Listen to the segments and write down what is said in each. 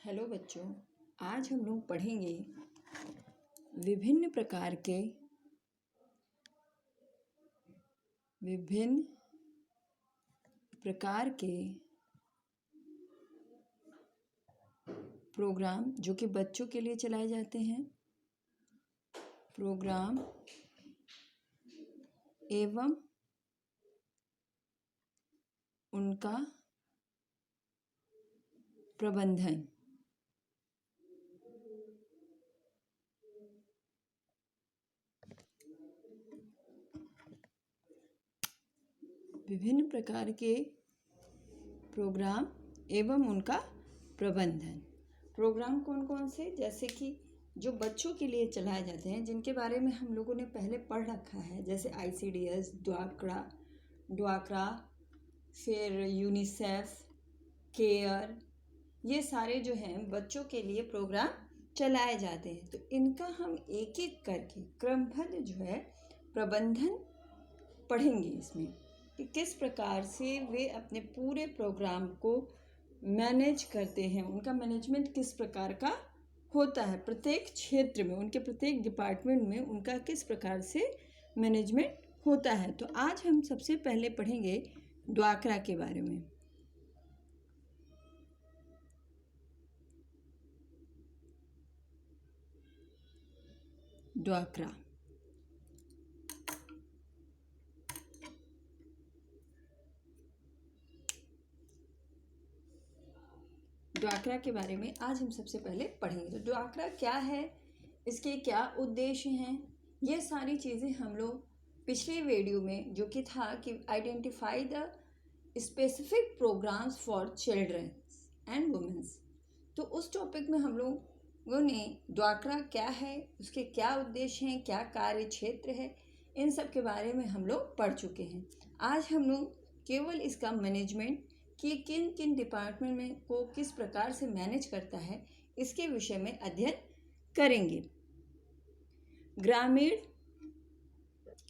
Hello बच्चों, आज हम लोग पढ़ेंगे विभिन्न प्रकार के प्रोग्राम जो कि बच्चों के लिए चलाए जाते हैं। प्रोग्राम एवं उनका प्रबंधन। विभिन्न प्रकार के प्रोग्राम एवं उनका प्रबंधन। प्रोग्राम कौन कौन से, जैसे कि जो बच्चों के लिए चलाए जाते हैं, जिनके बारे में हम लोगों ने पहले पढ़ रखा है, जैसे ICDS, ड्वाक्रा, फिर यूनिसेफ, केयर, ये सारे जो हैं बच्चों के लिए प्रोग्राम चलाए जाते हैं। तो इनका हम एक एक करके क्रमबद्ध जो है प्रबंधन पढ़ेंगे इसमें, कि किस प्रकार से वे अपने पूरे प्रोग्राम को मैनेज करते हैं, उनका मैनेजमेंट किस प्रकार का होता है, प्रत्येक क्षेत्र में, उनके प्रत्येक डिपार्टमेंट में उनका किस प्रकार से मैनेजमेंट होता है। तो आज हम सबसे पहले पढ़ेंगे ड्वाक्रा के बारे में। ड्वाक्रा के बारे में आज हम सबसे पहले पढ़ेंगे। तो ड्वाक्रा क्या है, इसके क्या उद्देश्य हैं, ये सारी चीज़ें हम लोग पिछले वीडियो में जो कि था कि identify the specific programmes for childrens and womens, तो उस टॉपिक में हम लोगों ने ड्वाक्रा क्या है, उसके क्या उद्देश्य हैं, क्या कार्य क्षेत्र है, इन सब के बारे में हम लोग पढ़ चुके हैं। आज हम लोग केवल इसका मैनेजमेंट कि किन किन डिपार्टमेंट में को किस प्रकार से मैनेज करता है, इसके विषय में अध्ययन करेंगे। ग्रामीण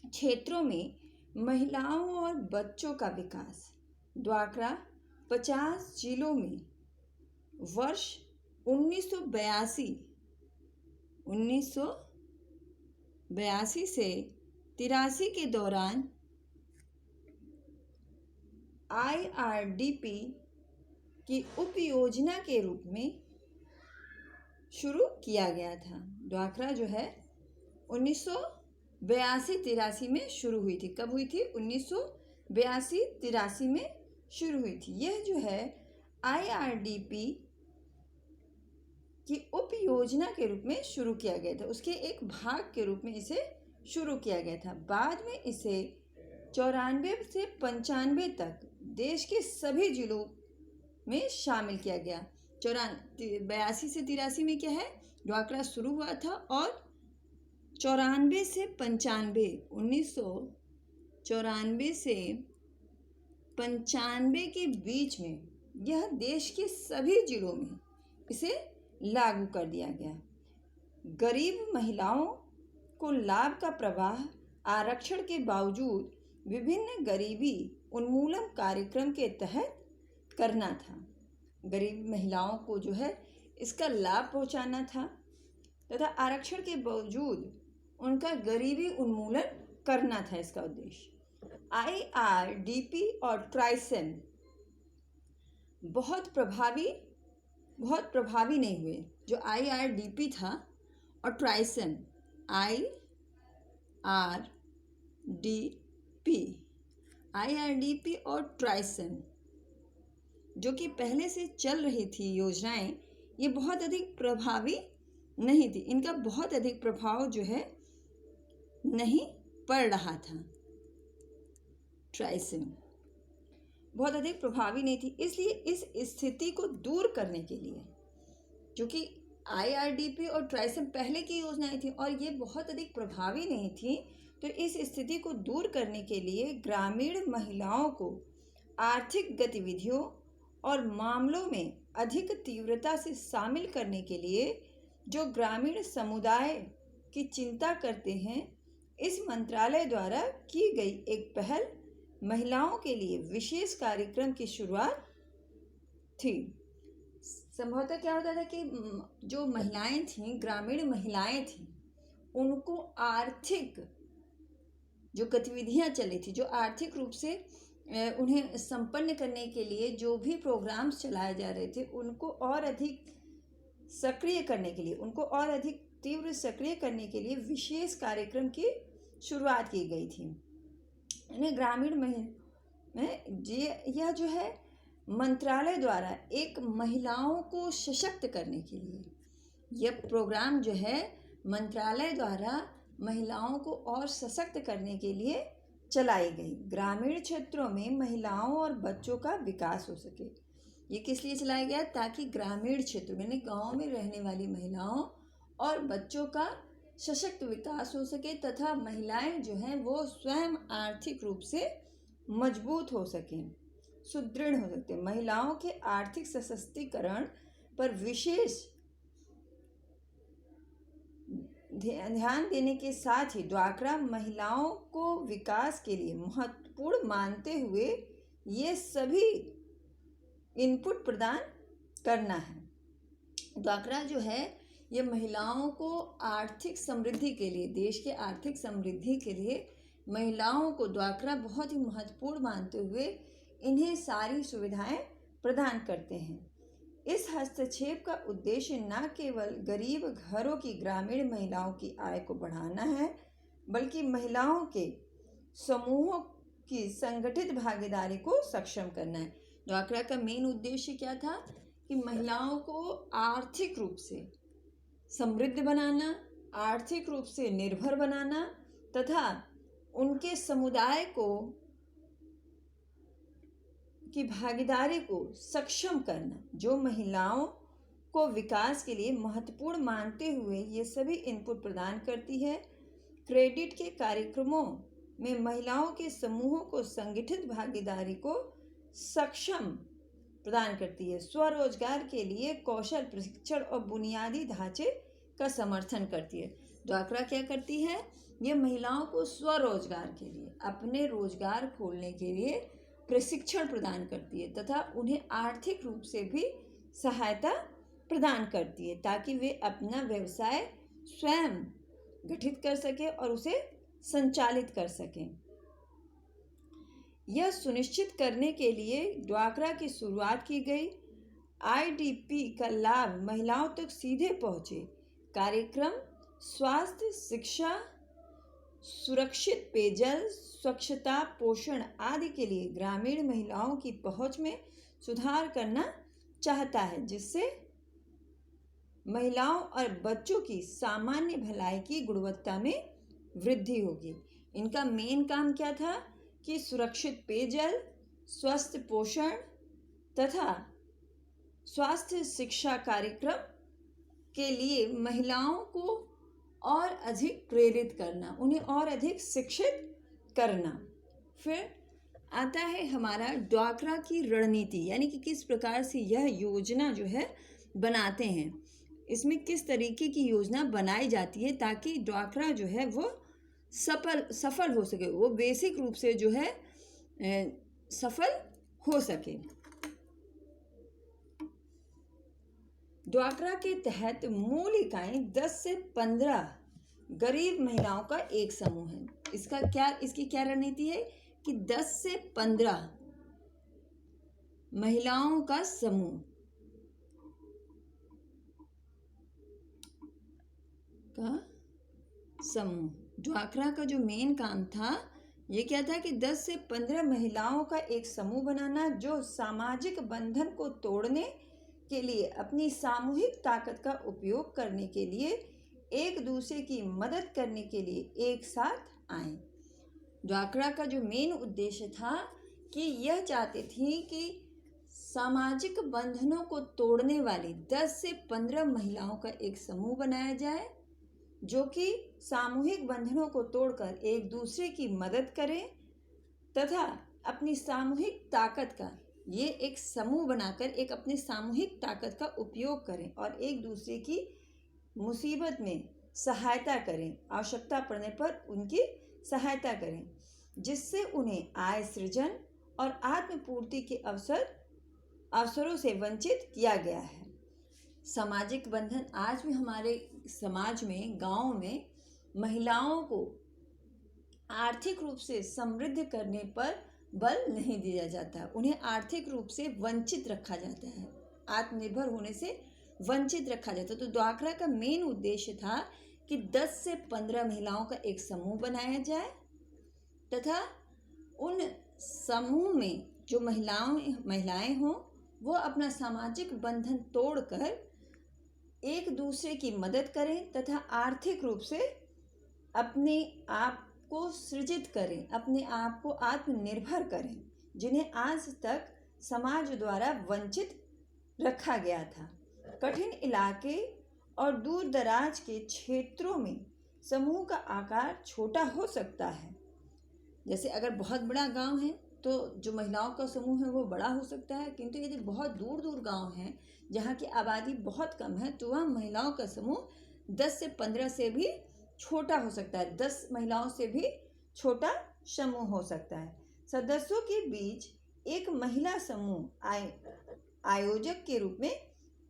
क्षेत्रों में महिलाओं और बच्चों का विकास। ड्वाक्रा 50 जिलों में वर्ष 1982 से 83 के दौरान IRDP की उपयोजना के रूप में शुरू किया गया था। ड्वाक्रा जो है 1982-83 में शुरू हुई थी। कब हुई थी? 1982-83 में शुरू हुई थी। यह जो है IRDP की उपयोजना के रूप में शुरू किया गया था, उसके एक भाग के रूप में इसे शुरू किया गया था। बाद में इसे 94 से 95 तक देश के सभी जिलों में शामिल किया गया। 82 से 83 में क्या है, ड्वाक्रा शुरू हुआ था, और 94 से 95, 1994 से 95 के बीच में यह देश के सभी जिलों में इसे लागू कर दिया गया। गरीब महिलाओं को लाभ का प्रवाह आरक्षण के बावजूद विभिन्न गरीबी उन्मूलन कार्यक्रम के तहत करना था। गरीब महिलाओं को जो है इसका लाभ पहुंचाना था तथा आरक्षण के बावजूद उनका गरीबी उन्मूलन करना था, इसका उद्देश्य। IRDP और ट्राइसेम बहुत प्रभावी नहीं हुए। जो IRDP था और ट्राइसेम, IRDP और ट्राइसेम जो कि पहले से चल रही थी योजनाएं, ये बहुत अधिक प्रभावी नहीं थी। इनका बहुत अधिक प्रभाव जो है नहीं पड़ रहा था। ट्राइसेम बहुत अधिक प्रभावी नहीं थी, इसलिए इस स्थिति को दूर करने के लिए, जो कि IRDP और ट्राइसेम पहले की योजनाएं थी और ये बहुत अधिक प्रभावी नहीं थी, तो इस स्थिति को दूर करने के लिए ग्रामीण महिलाओं को आर्थिक गतिविधियों और मामलों में अधिक तीव्रता से शामिल करने के लिए जो ग्रामीण समुदाय की चिंता करते हैं, इस मंत्रालय द्वारा की गई एक पहल महिलाओं के लिए विशेष कार्यक्रम की शुरुआत थी। संभवतः क्या होता था कि जो महिलाएं थीं, ग्रामीण महिलाएं थीं, उनको आर्थिक जो गतिविधियां चली थी, जो आर्थिक रूप से उन्हें संपन्न करने के लिए जो भी प्रोग्राम्स चलाए जा रहे थे, उनको और अधिक सक्रिय करने के लिए, उनको और अधिक तीव्र सक्रिय करने के लिए विशेष कार्यक्रम की शुरुआत की गई थी। यानी ग्रामीण में यह जो है मंत्रालय द्वारा एक महिलाओं को सशक्त करने के लिए, यह प्रोग्राम जो है मंत्रालय द्वारा महिलाओं को और सशक्त करने के लिए चलाई गई। ग्रामीण क्षेत्रों में महिलाओं और बच्चों का विकास हो सके। ये किस लिए चलाया गया? ताकि ग्रामीण क्षेत्र में, गांव में रहने वाली महिलाओं और बच्चों का सशक्त विकास हो सके तथा महिलाएं जो हैं वो स्वयं आर्थिक रूप से मजबूत हो सकें, सुदृढ़ हो सकते। महिलाओं के आर्थिक सशक्तिकरण पर विशेष ध्यान देने के साथ ही ड्वाक्रा महिलाओं को विकास के लिए महत्वपूर्ण मानते हुए ये सभी इनपुट प्रदान करना है। ड्वाक्रा जो है ये महिलाओं को आर्थिक समृद्धि के लिए, देश के आर्थिक समृद्धि के लिए महिलाओं को ड्वाक्रा बहुत ही महत्वपूर्ण मानते हुए इन्हें सारी सुविधाएं प्रदान करते हैं। इस हस्तक्षेप का उद्देश्य न केवल गरीब घरों की ग्रामीण महिलाओं की आय को बढ़ाना है, बल्कि महिलाओं के समूहों की संगठित भागीदारी को सक्षम करना है। ड्वाक्रा का मेन उद्देश्य क्या था? कि महिलाओं को आर्थिक रूप से समृद्ध बनाना, आर्थिक रूप से निर्भर बनाना तथा उनके समुदाय को की भागीदारी को सक्षम करना। जो महिलाओं को विकास के लिए महत्वपूर्ण मानते हुए ये सभी इनपुट प्रदान करती है। क्रेडिट के कार्यक्रमों में महिलाओं के समूहों को संगठित भागीदारी को सक्षम प्रदान करती है। स्वरोजगार के लिए कौशल प्रशिक्षण और बुनियादी ढांचे का समर्थन करती है। ड्वाक्रा क्या करती है? ये महिलाओं को स्वरोजगार के लिए, अपने रोजगार खोलने के लिए प्रशिक्षण प्रदान करती है तथा उन्हें आर्थिक रूप से भी सहायता प्रदान करती है ताकि वे अपना व्यवसाय स्वयं गठित कर सकें और उसे संचालित कर सकें। यह सुनिश्चित करने के लिए ड्वाक्रा की शुरुआत की गई। आईडीपी का लाभ महिलाओं तक सीधे पहुंचे। कार्यक्रम स्वास्थ्य, शिक्षा, सुरक्षित पेयजल, स्वच्छता, पोषण आदि के लिए ग्रामीण महिलाओं की पहुंच में सुधार करना चाहता है, जिससे महिलाओं और बच्चों की सामान्य भलाई की गुणवत्ता में वृद्धि होगी। इनका मेन काम क्या था? कि सुरक्षित पेयजल, स्वस्थ पोषण तथा स्वास्थ्य शिक्षा कार्यक्रम के लिए महिलाओं को और अधिक प्रेरित करना, उन्हें और अधिक शिक्षित करना। फिर आता है हमारा ड्वाक्रा की रणनीति, यानी कि किस प्रकार से यह योजना जो है बनाते हैं। इसमें किस तरीके की योजना बनाई जाती है ताकि ड्वाक्रा जो है वो सफल हो सके, वो बेसिक रूप से जो है सफल हो सके। ड्वाक्रा के तहत मूल इकाई 10 से 15 गरीब महिलाओं का एक समूह है। इसकी क्या रणनीति है? कि 10 से 15 महिलाओं का समूह ड्वाक्रा का जो मेन काम था ये क्या था? कि 10 से 15 महिलाओं का एक समूह बनाना, जो सामाजिक बंधन को तोड़ने के लिए, अपनी सामूहिक ताकत का उपयोग करने के लिए, एक दूसरे की मदद करने के लिए एक साथ आए। ड्वाक्रा का जो मेन उद्देश्य था कि यह चाहती थी कि सामाजिक बंधनों को तोड़ने वाली 10 से 15 महिलाओं का एक समूह बनाया जाए, जो कि सामूहिक बंधनों को तोड़कर एक दूसरे की मदद करें तथा अपनी सामूहिक ताकत का, ये एक समूह बनाकर एक अपनी सामूहिक ताकत का उपयोग करें और एक दूसरे की मुसीबत में सहायता करें, आवश्यकता पड़ने पर उनकी सहायता करें, जिससे उन्हें आय सृजन और आत्मपूर्ति के अवसरों से वंचित किया गया है। सामाजिक बंधन आज भी हमारे समाज में, गांव में महिलाओं को आर्थिक रूप से समृद्ध करने पर बल नहीं दिया जाता, उन्हें आर्थिक रूप से वंचित रखा जाता है, आत्मनिर्भर होने से वंचित रखा जाता है। तो ड्वाक्रा का मेन उद्देश्य था कि 10 से 15 महिलाओं का एक समूह बनाया जाए तथा उन समूह में जो महिलाएं हों वो अपना सामाजिक बंधन तोड़कर एक दूसरे की मदद करें तथा आर्थिक रूप से अपने आप को सृजित करें, अपने आप को आत्मनिर्भर करें, जिन्हें आज तक समाज द्वारा वंचित रखा गया था। कठिन इलाके और दूर दराज के क्षेत्रों में समूह का आकार छोटा हो सकता है। जैसे अगर बहुत बड़ा गांव है तो जो महिलाओं का समूह है वो बड़ा हो सकता है, किंतु यदि बहुत दूर दूर गांव हैं जहाँ की आबादी बहुत कम है तो वह महिलाओं का समूह 10 से 15 से भी छोटा हो सकता है, 10 महिलाओं से भी छोटा समूह हो सकता है। सदस्यों के बीच एक महिला समूह आयोजक के रूप में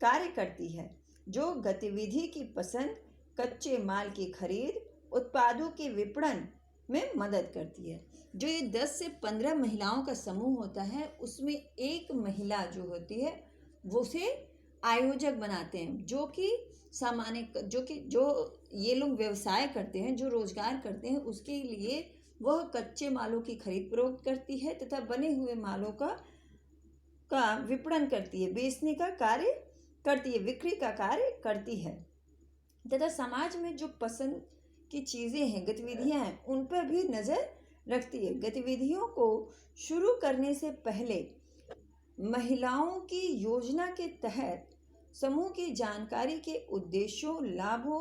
कार्य करती है, जो गतिविधि की पसंद, कच्चे माल की खरीद, उत्पादों के विपणन में मदद करती है। जो ये 10 से 15 महिलाओं का समूह होता है उसमें एक महिला जो होती है वो उसे आयोजक बनाते हैं, जो ये लोग व्यवसाय करते हैं, जो रोजगार करते हैं, उसके लिए वह कच्चे मालों की खरीद फरोख्त करती है तथा बने हुए मालों का विपणन करती है, बेचने का कार्य करती है, बिक्री का कार्य करती है तथा समाज में जो पसंद की चीज़ें हैं, गतिविधियां हैं, उन पर भी नज़र रखती है। गतिविधियों को शुरू करने से पहले महिलाओं की योजना के तहत समूह की जानकारी के उद्देश्यों, लाभों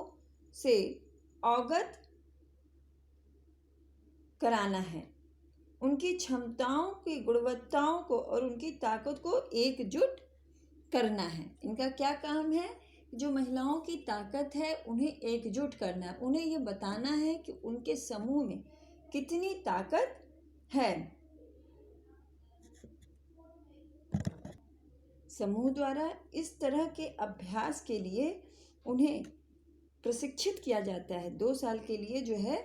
से अवगत कराना है, उनकी क्षमताओं की गुणवत्ताओं को और उनकी ताकत को एकजुट करना है। इनका क्या काम है? जो महिलाओं की ताकत है उन्हें एकजुट करना है, उन्हें ये बताना है कि उनके समूह में कितनी ताकत है। समूह द्वारा इस तरह के अभ्यास के लिए उन्हें प्रशिक्षित किया जाता है, 2 साल के लिए जो है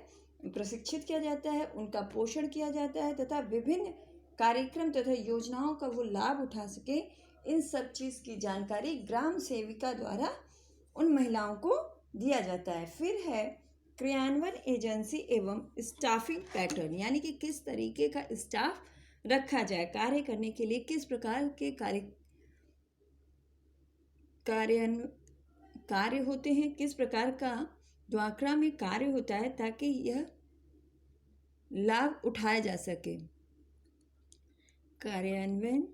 प्रशिक्षित किया जाता है, उनका पोषण किया जाता है तथा विभिन्न कार्यक्रम तथा योजनाओं का वो लाभ उठा सके, इन सब चीज़ की जानकारी ग्राम सेविका द्वारा उन महिलाओं को दिया जाता है। फिर है क्रियान्वयन एजेंसी एवं स्टाफिंग पैटर्न, यानी कि किस तरीके का स्टाफ रखा जाए, कार्य करने के लिए किस प्रकार के कार्य होते हैं, किस प्रकार का ड्वाक्रा में कार्य होता है ताकि यह लाभ उठाया जा सके। कार्यान्वयन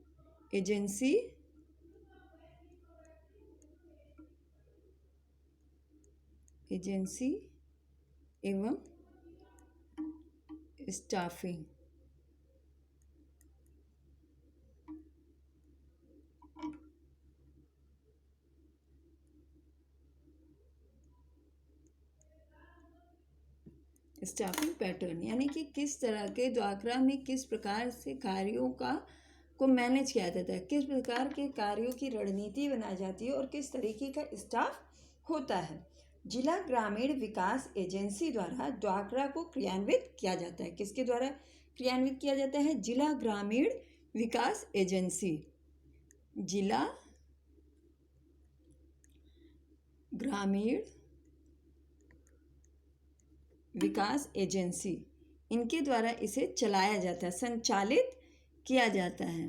एजेंसी एवं स्टाफिंग। स्टाफिंग पैटर्न यानी कि किस तरह के ड्वाक्रा में किस प्रकार से कार्यों को मैनेज किया जाता है, किस प्रकार के कार्यों की रणनीति बनाई जाती है और किस तरीके का स्टाफ होता है। जिला ग्रामीण विकास एजेंसी द्वारा ड्वाक्रा को क्रियान्वित किया जाता है। किसके द्वारा क्रियान्वित किया जाता है? जिला ग्रामीण विकास एजेंसी। जिला ग्रामीण विकास एजेंसी, इनके द्वारा इसे चलाया जाता है, संचालित किया जाता है।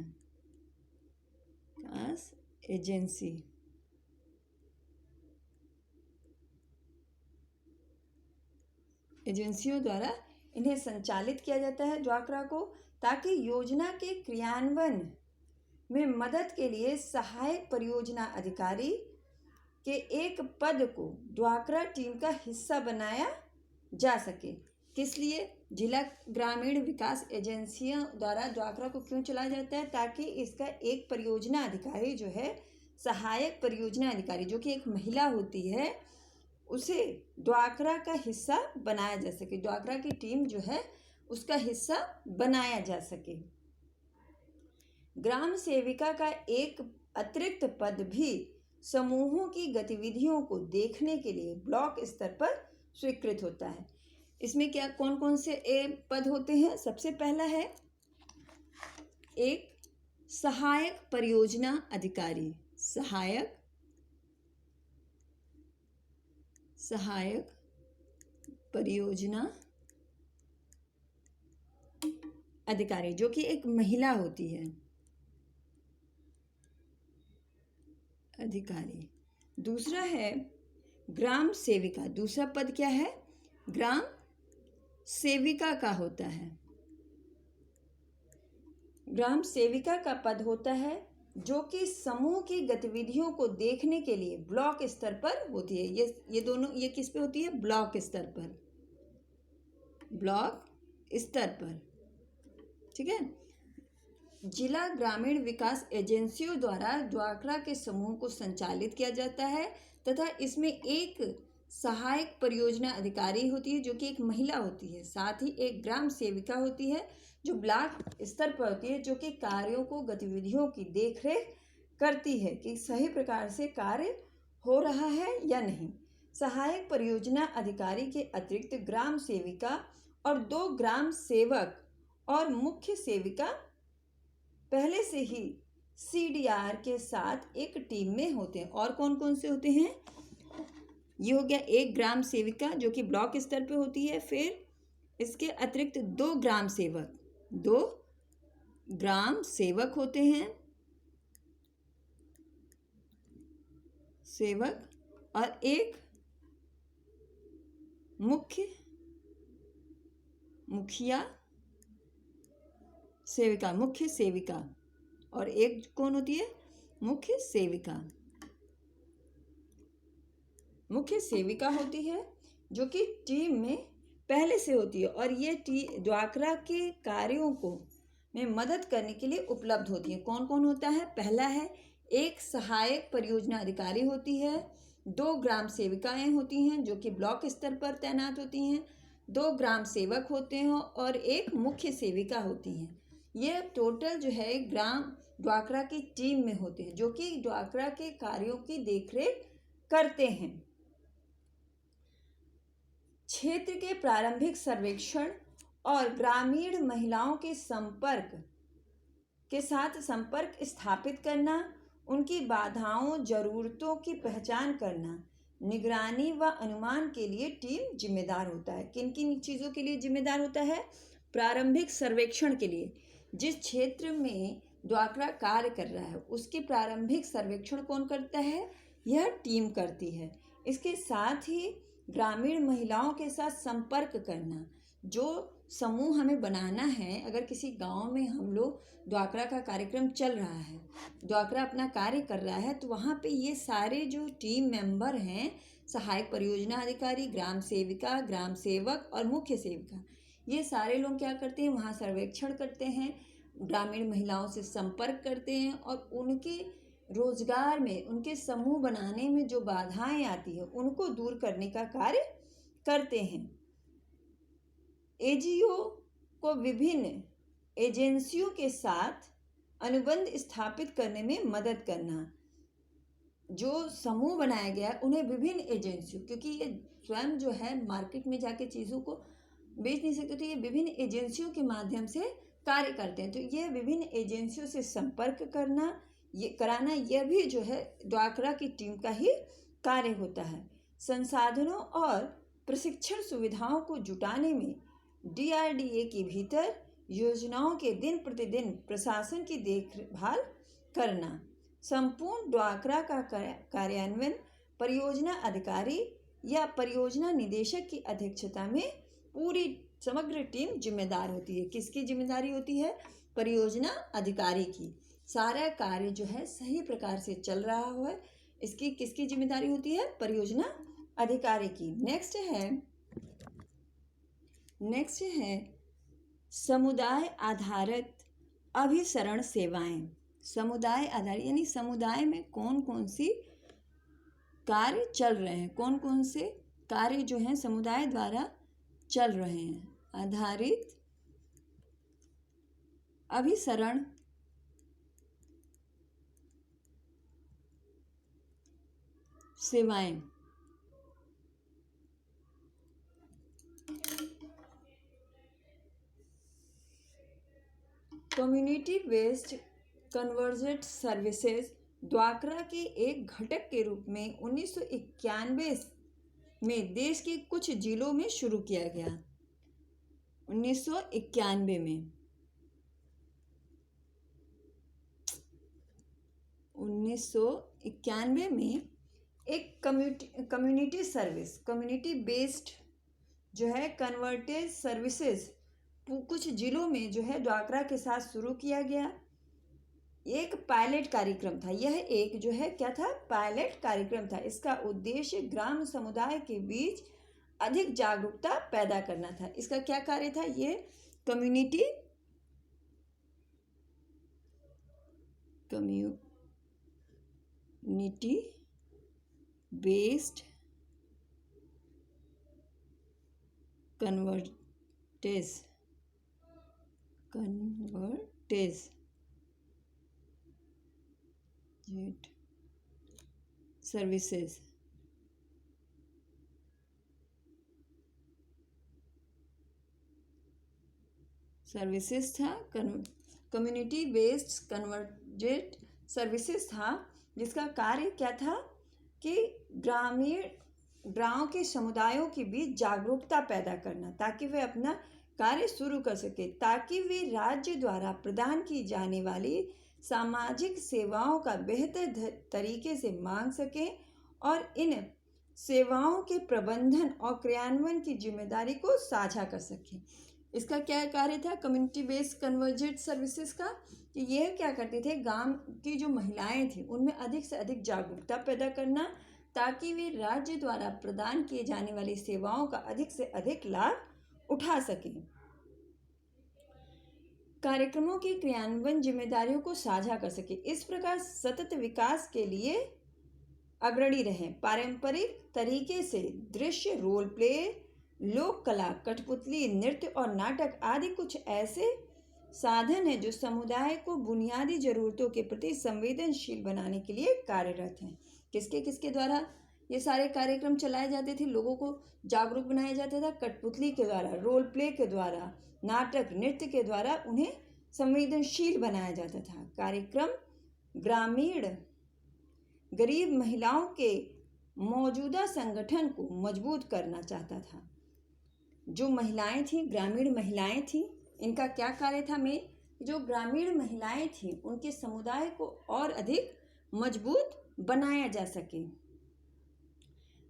विकास एजेंसियों द्वारा इन्हें संचालित किया जाता है ड्वाक्रा को, ताकि योजना के क्रियान्वयन में मदद के लिए सहायक परियोजना अधिकारी के एक पद को ड्वाक्रा टीम का हिस्सा बनाया जा सके। किस लिए? जिला ग्रामीण विकास एजेंसियों द्वारा ड्वाक्रा को क्यों चलाया जाता है? ताकि इसका एक परियोजना अधिकारी जो है, सहायक परियोजना अधिकारी, जो कि एक महिला होती है, उसे ड्वाक्रा का हिस्सा बनाया जा सके, ड्वाक्रा की टीम जो है उसका हिस्सा बनाया जा सके। ग्राम सेविका का एक अतिरिक्त पद भी समूहों की गतिविधियों को देखने के लिए ब्लॉक स्तर पर स्वीकृत होता है। इसमें क्या कौन कौन से पद होते हैं? सबसे पहला है एक सहायक परियोजना अधिकारी। सहायक परियोजना अधिकारी, जो कि एक महिला होती है, अधिकारी। दूसरा है ग्राम सेविका। दूसरा पद क्या है? ग्राम सेविका का होता है। ग्राम सेविका का पद होता है जो कि समूह की गतिविधियों को देखने के लिए ब्लॉक स्तर पर होती है। ये दोनों, ये किस पे होती है? ब्लॉक स्तर पर। ब्लॉक स्तर पर, ठीक है। जिला ग्रामीण विकास एजेंसियों द्वारा ड्वाक्रा के समूह को संचालित किया जाता है तथा इसमें एक सहायक परियोजना अधिकारी होती है जो कि एक महिला होती है। साथ ही एक ग्राम सेविका होती है जो ब्लॉक स्तर पर होती है, जो कि कार्यों को, गतिविधियों की देखरेख करती है कि सही प्रकार से कार्य हो रहा है या नहीं। सहायक परियोजना अधिकारी के अतिरिक्त ग्राम सेविका और 2 ग्राम सेवक और मुख्य सेविका पहले से ही CDR के साथ एक टीम में होते हैं। और कौन कौन से होते हैं? ये हो गया एक ग्राम सेविका जो कि ब्लॉक स्तर पे होती है। फिर इसके अतिरिक्त 2 ग्राम सेवक, 2 ग्राम सेवक होते हैं, सेवक, और एक मुख्य सेविका, और एक कौन होती है? मुख्य सेविका। मुख्य सेविका होती है जो कि टीम में पहले से होती है और ये ड्वाक्रा के कार्यों को में मदद करने के लिए उपलब्ध होती है। कौन कौन होता है? पहला है एक सहायक परियोजना अधिकारी होती है, 2 ग्राम सेविकाएं होती हैं जो कि ब्लॉक स्तर पर तैनात होती हैं, 2 ग्राम सेवक होते हैं और एक मुख्य सेविका होती हैं। ये टोटल जो है ग्राम ड्वाक्रा की टीम में होते हैं जो कि ड्वाक्रा के कार्यों की देखरेख करते हैं। क्षेत्र के प्रारंभिक सर्वेक्षण और ग्रामीण महिलाओं के साथ संपर्क स्थापित करना, उनकी बाधाओं, जरूरतों की पहचान करना, निगरानी व अनुमान के लिए टीम जिम्मेदार होता है। किन किन चीज़ों के लिए जिम्मेदार होता है? प्रारंभिक सर्वेक्षण के लिए, जिस क्षेत्र में ड्वाक्रा कार्य कर रहा है उसके प्रारंभिक सर्वेक्षण कौन करता है? यह टीम करती है। इसके साथ ही ग्रामीण महिलाओं के साथ संपर्क करना, जो समूह हमें बनाना है। अगर किसी गांव में हम लोग ड्वाक्रा का कार्यक्रम चल रहा है, ड्वाक्रा अपना कार्य कर रहा है, तो वहाँ पे ये सारे जो टीम मेंबर हैं, सहायक परियोजना अधिकारी, ग्राम सेविका, ग्राम सेवक और मुख्य सेविका, ये सारे लोग क्या करते हैं? वहाँ सर्वेक्षण करते हैं, ग्रामीण महिलाओं से संपर्क करते हैं और उनके रोजगार में, उनके समूह बनाने में जो बाधाएं आती है उनको दूर करने का कार्य करते हैं। AGO को विभिन्न एजेंसियों के साथ अनुबंध स्थापित करने में मदद करना। जो समूह बनाया गया है उन्हें विभिन्न एजेंसियों, क्योंकि ये स्वयं जो है मार्केट में जाके चीज़ों को बेच नहीं सकते, तो ये विभिन्न एजेंसियों के माध्यम से कार्य करते हैं। तो ये विभिन्न एजेंसियों से संपर्क करना, ये कराना, यह भी जो है ड्वाक्रा की टीम का ही कार्य होता है। संसाधनों और प्रशिक्षण सुविधाओं को जुटाने में DRDA के भीतर योजनाओं के दिन प्रतिदिन प्रशासन की देखभाल करना। संपूर्ण ड्वाक्रा का कार्यान्वयन परियोजना अधिकारी या परियोजना निदेशक की अध्यक्षता में पूरी समग्र टीम जिम्मेदार होती है। किसकी जिम्मेदारी होती है? परियोजना अधिकारी की। सारा कार्य जो है सही प्रकार से चल रहा हो, इसकी किसकी जिम्मेदारी होती है? परियोजना अधिकारी की। नेक्स्ट है समुदाय आधारित अभिसरण सेवाएं। समुदाय आधारित यानी समुदाय में कौन कौन सी कार्य चल रहे हैं, कौन कौन से कार्य जो हैं समुदाय द्वारा चल रहे हैं। आधारित अभिसरण सेवाएं। कम्युनिटी बेस्ड कन्वर्जेंट सर्विसेज द्वाकरा के एक घटक के रूप में 1991 में देश के कुछ जिलों में शुरू किया गया। 1991 में 1991 में एक कम्युनिटी सर्विस, कम्युनिटी बेस्ड जो है कन्वर्टेज सर्विसेज कुछ जिलों में जो है द्वाकरा के साथ शुरू किया गया। एक पायलट कार्यक्रम था। यह एक जो है क्या था, पायलट कार्यक्रम था। इसका उद्देश्य ग्राम समुदाय के बीच अधिक जागरूकता पैदा करना था। इसका क्या कार्य था? ये कम्युनिटी बेस्ड कन्वर्टेज सर्विसेज था। कम्युनिटी बेस्ड कन्वर्जेंट सर्विसेज था, जिसका कार्य क्या था कि गांव के समुदायों के बीच जागरूकता पैदा करना, ताकि वे अपना कार्य शुरू कर सके, ताकि वे राज्य द्वारा प्रदान की जाने वाली सामाजिक सेवाओं का बेहतर तरीके से मांग सकें और इन सेवाओं के प्रबंधन और क्रियान्वयन की जिम्मेदारी को साझा कर सकें। इसका क्या कार्य था कम्युनिटी बेस्ड कन्वर्जेंट सर्विसेज का? कि यह क्या करते थे, गांव की जो महिलाएं थी उनमें अधिक से अधिक जागरूकता पैदा करना, ताकि वे राज्य द्वारा प्रदान किए जाने वाली सेवाओं का अधिक से अधिक लाभ उठा सकें। कार्यक्रमों की क्रियान्वयन जिम्मेदारियों को साझा कर सके, इस प्रकार सतत विकास के लिए अग्रणी रहे। पारंपरिक तरीके से दृश्य, रोल प्ले, लोक कला, कठपुतली, नृत्य और नाटक आदि कुछ ऐसे साधन हैं जो समुदाय को बुनियादी जरूरतों के प्रति संवेदनशील बनाने के लिए कार्यरत हैं। किसके द्वारा ये सारे कार्यक्रम चलाए जाते थे? लोगों को जागरूक बनाया जाता था कठपुतली के द्वारा, रोल प्ले के द्वारा, नाटक, नृत्य के द्वारा उन्हें संवेदनशील बनाया जाता था। कार्यक्रम ग्रामीण गरीब महिलाओं के मौजूदा संगठन को मजबूत करना चाहता था। जो महिलाएं थीं, ग्रामीण महिलाएं थीं, इनका क्या कार्य था? जो ग्रामीण महिलाएं थीं उनके समुदाय को और अधिक मजबूत बनाया जा सके।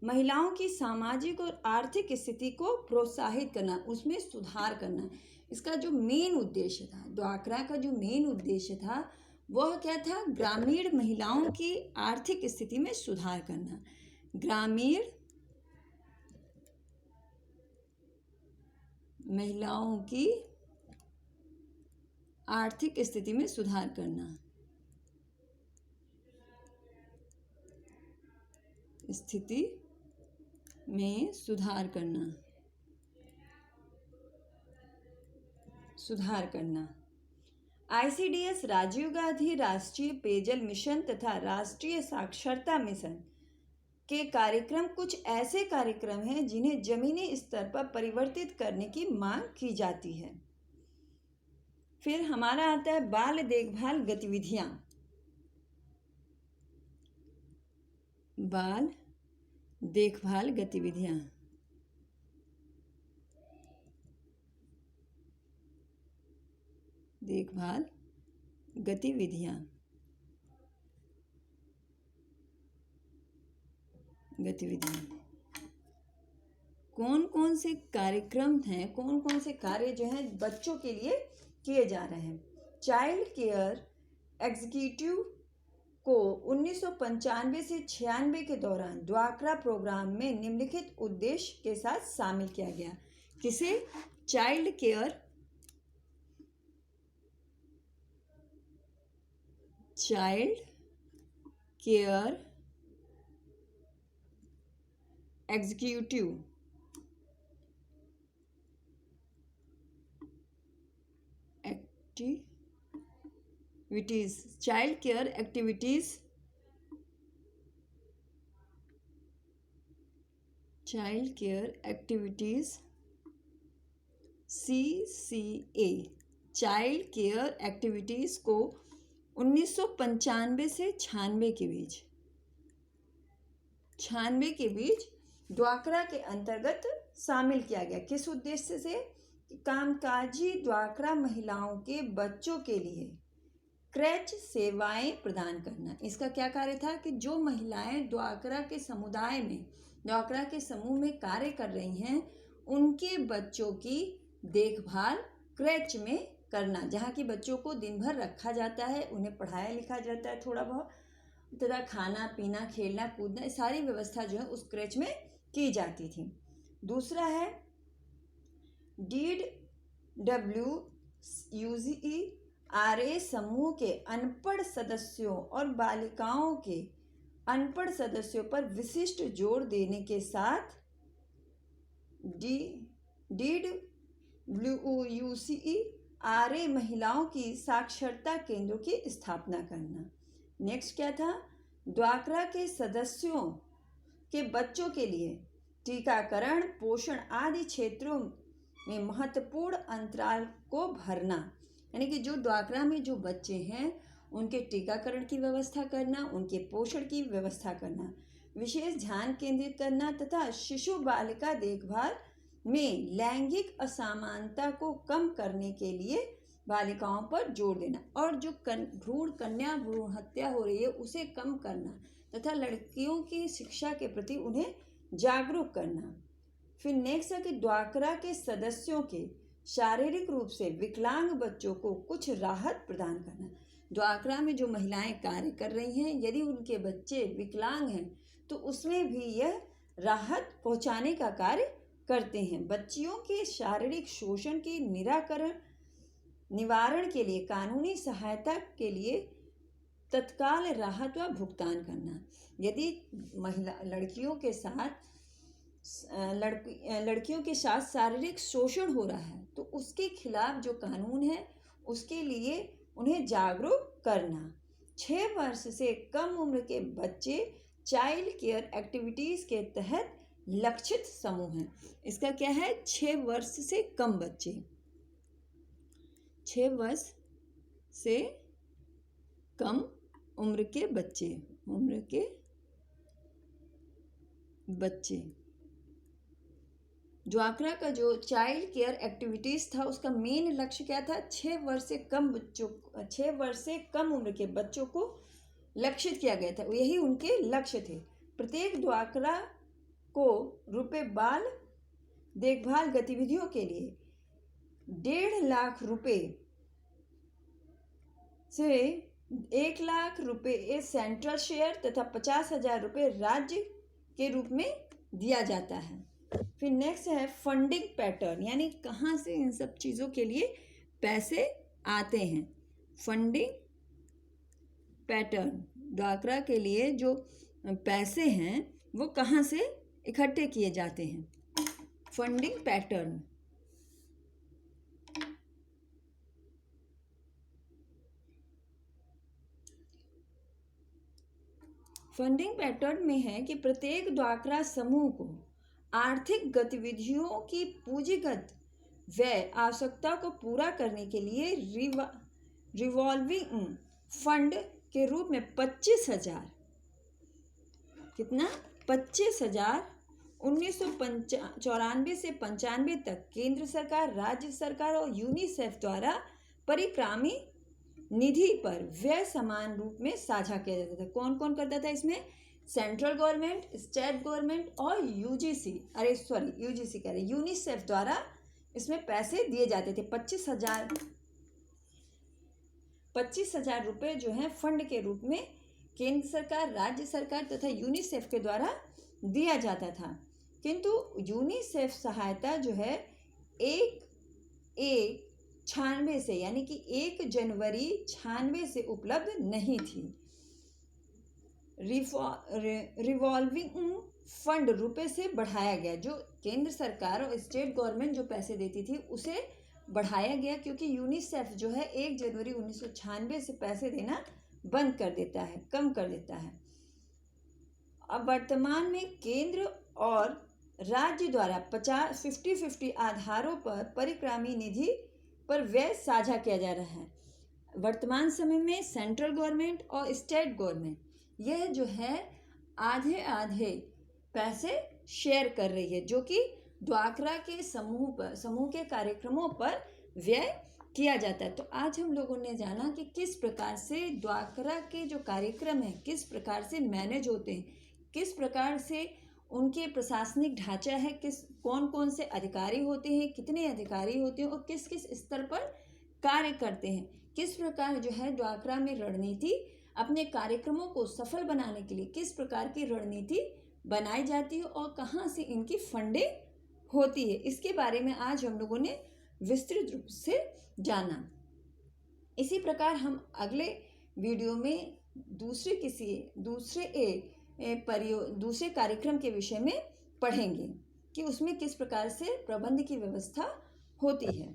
महिलाओं की सामाजिक और आर्थिक स्थिति को प्रोत्साहित करना, उसमें सुधार करना, इसका जो मेन उद्देश्य था, द्वाकरा का जो मेन उद्देश्य था वह क्या था? ग्रामीण महिलाओं की आर्थिक स्थिति में सुधार करना। ग्रामीण महिलाओं की आर्थिक स्थिति में सुधार करना, सुधार करना। ICDS, राजीव गांधी राष्ट्रीय पेयजल मिशन तथा राष्ट्रीय साक्षरता मिशन के कार्यक्रम कुछ ऐसे कार्यक्रम हैं जिन्हें जमीनी स्तर पर परिवर्तित करने की मांग की जाती है। फिर हमारा आता है बाल देखभाल गतिविधियां। बाल देखभाल गतिविधियां कौन कौन से कार्यक्रम हैं, कौन कौन से कार्य जो हैं बच्चों के लिए किए जा रहे हैं? चाइल्ड केयर एग्जीक्यूटिव को 1995 से 96 के दौरान द्वाकरा प्रोग्राम में निम्नलिखित उद्देश्य के साथ शामिल किया गया। किसे? Child care executive child care activities child care activities CCA child care activities को 1995 से 96 के बीच ड्वाक्रा के अंतर्गत शामिल किया गया। किस उद्देश्य से? कामकाजी ड्वाक्रा महिलाओं के बच्चों के लिए क्रैच सेवाएं प्रदान करना। इसका क्या कार्य था कि जो महिलाएं ड्वाक्रा के समुदाय में, ड्वाक्रा के समूह में कार्य कर रही हैं, उनके बच्चों की देखभाल क्रैच में करना, जहाँ की बच्चों को दिन भर रखा जाता है, उन्हें पढ़ाया लिखा जाता है थोड़ा बहुत, तथा खाना पीना खेलना कूदना सारी व्यवस्था जो है उस क्रैच में की जाती थी। दूसरा है DWUGE समूह के अनपढ़ सदस्यों और बालिकाओं के अनपढ़ सदस्यों पर विशिष्ट जोर देने के साथ DWUGE महिलाओं की साक्षरता केंद्रों की स्थापना करना। नेक्स्ट क्या था? ड्वाक्रा के सदस्यों के बच्चों के लिए टीकाकरण, पोषण आदि क्षेत्रों में महत्वपूर्ण अंतराल को भरना, यानी कि जो ड्वाक्रा में जो बच्चे हैं उनके टीकाकरण की व्यवस्था करना, उनके पोषण की व्यवस्था करना, विशेष ध्यान केंद्रित करना तथा शिशु बालिका देखभाल में लैंगिक असमानता को कम करने के लिए बालिकाओं पर जोर देना, और जो भ्रूण कन्या भ्रूण हत्या हो रही है उसे कम करना तथा लड़कियों की शिक्षा के प्रति उन्हें जागरूक करना। फिर नेक्स्ट है कि ड्वाक्रा के सदस्यों के शारीरिक रूप से विकलांग बच्चों को कुछ राहत प्रदान करना। ड्वाक्रा में जो महिलाएं कार्य कर रही हैं, यदि उनके बच्चे विकलांग हैं तो उसमें भी यह राहत पहुंचाने का कार्य करते हैं। बच्चियों के शारीरिक शोषण के निवारण के लिए कानूनी सहायता के लिए तत्काल राहत व भुगतान करना। यदि लड़कियों के साथ शारीरिक शोषण हो रहा है तो उसके खिलाफ जो कानून है उसके लिए उन्हें जागरूक करना। 6 वर्ष से कम उम्र के बच्चे चाइल्ड केयर एक्टिविटीज़ के तहत लक्षित समूह हैं। इसका क्या है? 6 वर्ष से कम बच्चे, 6 वर्ष से कम उम्र के बच्चे। ड्वाक्रा का जो चाइल्ड केयर एक्टिविटीज़ था उसका मेन लक्ष्य क्या था? 6 वर्ष से कम उम्र के बच्चों को लक्षित किया गया था, यही उनके लक्ष्य थे। प्रत्येक ड्वाक्रा को बाल देखभाल गतिविधियों के लिए 1.5 लाख रुपए से 1 लाख रुपए सेंट्रल शेयर तथा 50,000 रुपये राज्य के रूप में दिया जाता है। फिर नेक्स्ट है फंडिंग पैटर्न, यानी कहाँ से इन सब चीज़ों के लिए पैसे आते हैं। फंडिंग पैटर्न, ड्वाक्रा के लिए जो पैसे हैं वो कहाँ से इकट्ठे किए जाते हैं। फंडिंग पैटर्न, फंडिंग पैटर्न में है कि प्रत्येक ड्वाक्रा समूह को आर्थिक गतिविधियों की पूंजीगत व्यय आवश्यकता को पूरा करने के लिए रिवॉल्विंग फंड के रूप में 25,000, कितना? 25,000 1994 से 95 तक केंद्र सरकार, राज्य सरकार और यूनिसेफ द्वारा परिक्रामी निधि पर व्यय समान रूप में साझा किया जाता था। कौन कौन करता था इसमें? सेंट्रल गवर्नमेंट, स्टेट गवर्नमेंट और यूनिसेफ द्वारा इसमें पैसे दिए जाते थे। 25,000 रुपये जो है फंड के रूप में केंद्र सरकार, राज्य सरकार तथा यूनिसेफ के द्वारा दिया जाता था। किंतु यूनिसेफ सहायता जो है 96 से, यानी कि 1 जनवरी 96 से उपलब्ध नहीं थी। रिवॉल्विंग फंड रुपए से बढ़ाया गया, जो केंद्र सरकार और स्टेट गवर्नमेंट जो पैसे देती थी उसे बढ़ाया गया, क्योंकि यूनिसेफ जो है 1 जनवरी 1996 से पैसे देना बंद कर देता है, कम कर देता है। अब वर्तमान में केंद्र और राज्य द्वारा 50-50 आधारों पर परिक्रामी निधि पर व्यय साझा किया जा रहा है। वर्तमान समय में सेंट्रल गवर्नमेंट और स्टेट गवर्नमेंट यह जो है आधे आधे पैसे शेयर कर रही है, जो कि ड्वाक्रा के समूह के कार्यक्रमों पर व्यय किया जाता है। तो आज हम लोगों ने जाना कि किस प्रकार से ड्वाक्रा के जो कार्यक्रम हैं किस प्रकार से मैनेज होते हैं, किस प्रकार से उनके प्रशासनिक ढांचा है, कौन कौन से अधिकारी होते हैं, कितने अधिकारी होते हैं और किस किस स्तर पर कार्य करते हैं, किस प्रकार जो है ड्वाक्रा में रणनीति अपने कार्यक्रमों को सफल बनाने के लिए किस प्रकार की रणनीति बनाई जाती है और कहाँ से इनकी फंडिंग होती है, इसके बारे में आज हम लोगों ने विस्तृत रूप से जाना। इसी प्रकार हम अगले वीडियो में दूसरे कार्यक्रम के विषय में पढ़ेंगे कि उसमें किस प्रकार से प्रबंध की व्यवस्था होती है।